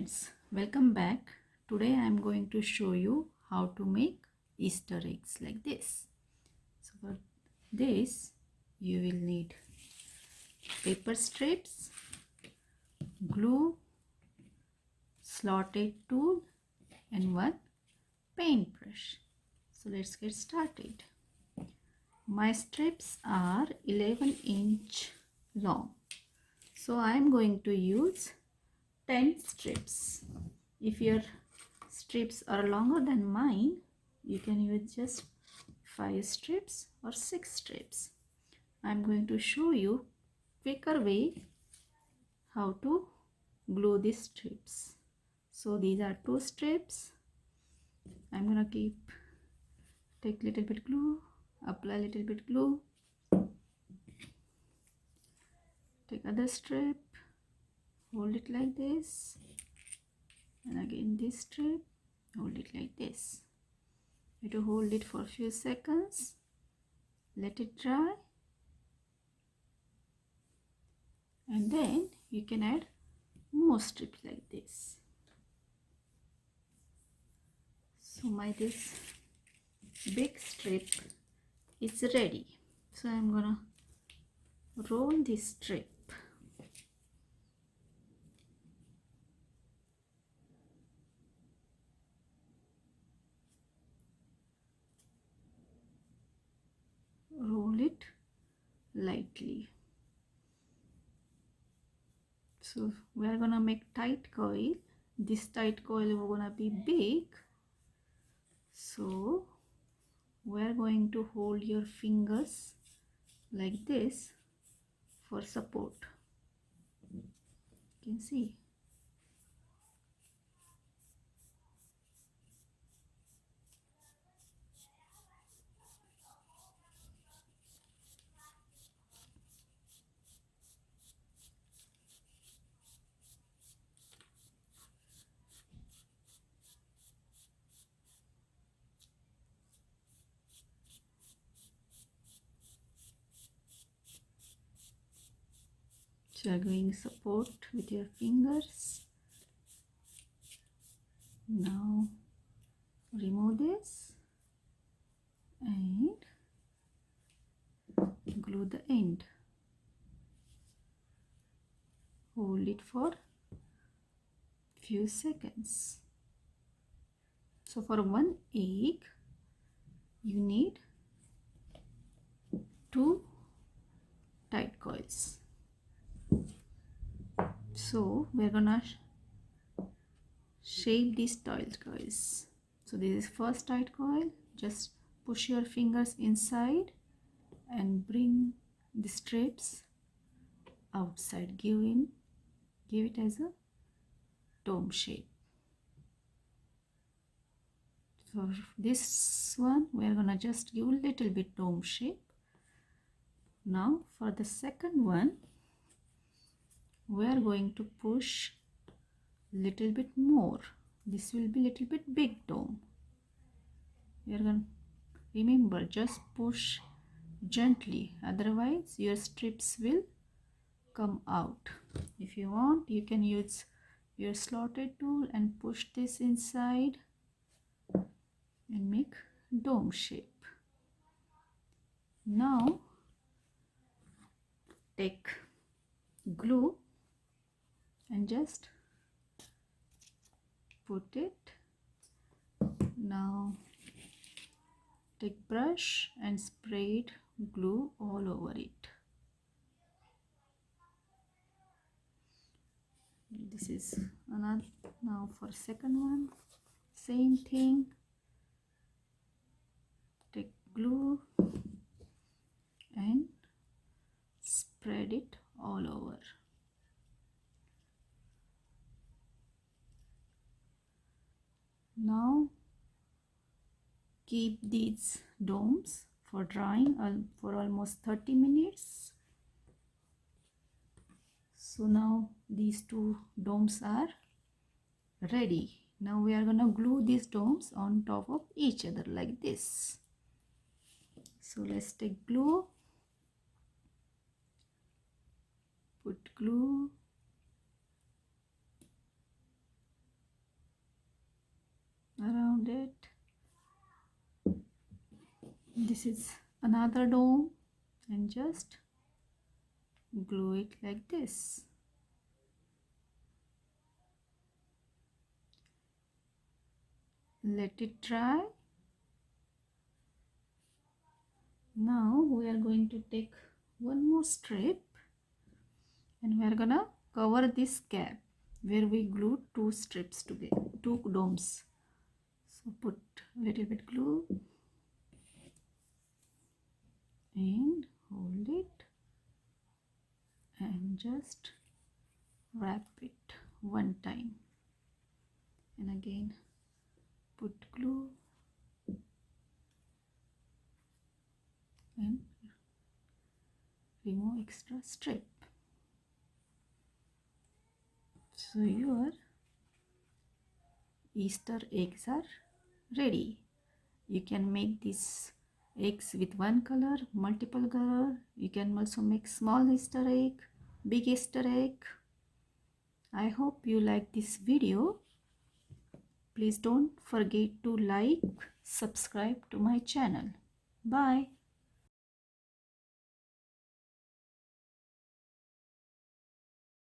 friends, welcome back. Today I am going to show you how to make Easter eggs like this. So for this you will need paper strips, glue, slotted tool and one paintbrush. So let's get started. My strips are 11-inch long. So I am going to use 10 strips. If your strips are longer than mine, you can use just 5 strips or 6 strips. I'm going to show you quicker way how to glue these strips. So these are 2 strips. I'm gonna take little bit glue, apply little bit glue, take other strip, hold it like this, and again this strip, hold it like this. You have to hold it for a few seconds, let it dry, and then you can add more strips like this. So this big strip is ready. So I'm gonna roll this strip. Roll it lightly. So we are gonna make tight coil. This tight coil is gonna be big. So we are going to hold your fingers like this for support. You can see. So you are going support with your fingers. Now remove this and glue the end. Hold it for few seconds. So for one egg you need 2 tight coils. So we're gonna shape these tight coils. So this is first tight coil. Just push your fingers inside and bring the strips outside. Give it as a dome shape. For this one we are gonna just give a little bit dome shape. Now for the second one we are going to push little bit more. This will be little bit big dome. We are going to remember, just push gently, otherwise your strips will come out. If you want, you can use your slotted tool and push this inside and make dome shape. Now take glue and just put it. Now take brush and sprayed glue all over it. This is another. Now for second one, same thing. Take glue and spread it all over. Now keep these domes for drying for almost 30 minutes. So now these 2 domes are ready. Now we are gonna glue these domes on top of each other like this. So let's take glue, put glue, this is another dome, and just glue it like this. Let it dry. Now we are going to take one more strip and we are gonna cover this gap where we glued two strips together, two domes. So put a little bit glue and hold it and just wrap it one time, and again put glue and remove extra strip. So your Easter eggs are ready. You can make these eggs with one color, multiple color. You can also make small Easter egg, big Easter egg. I hope you like this video. Please don't forget to like, subscribe to my channel. Bye.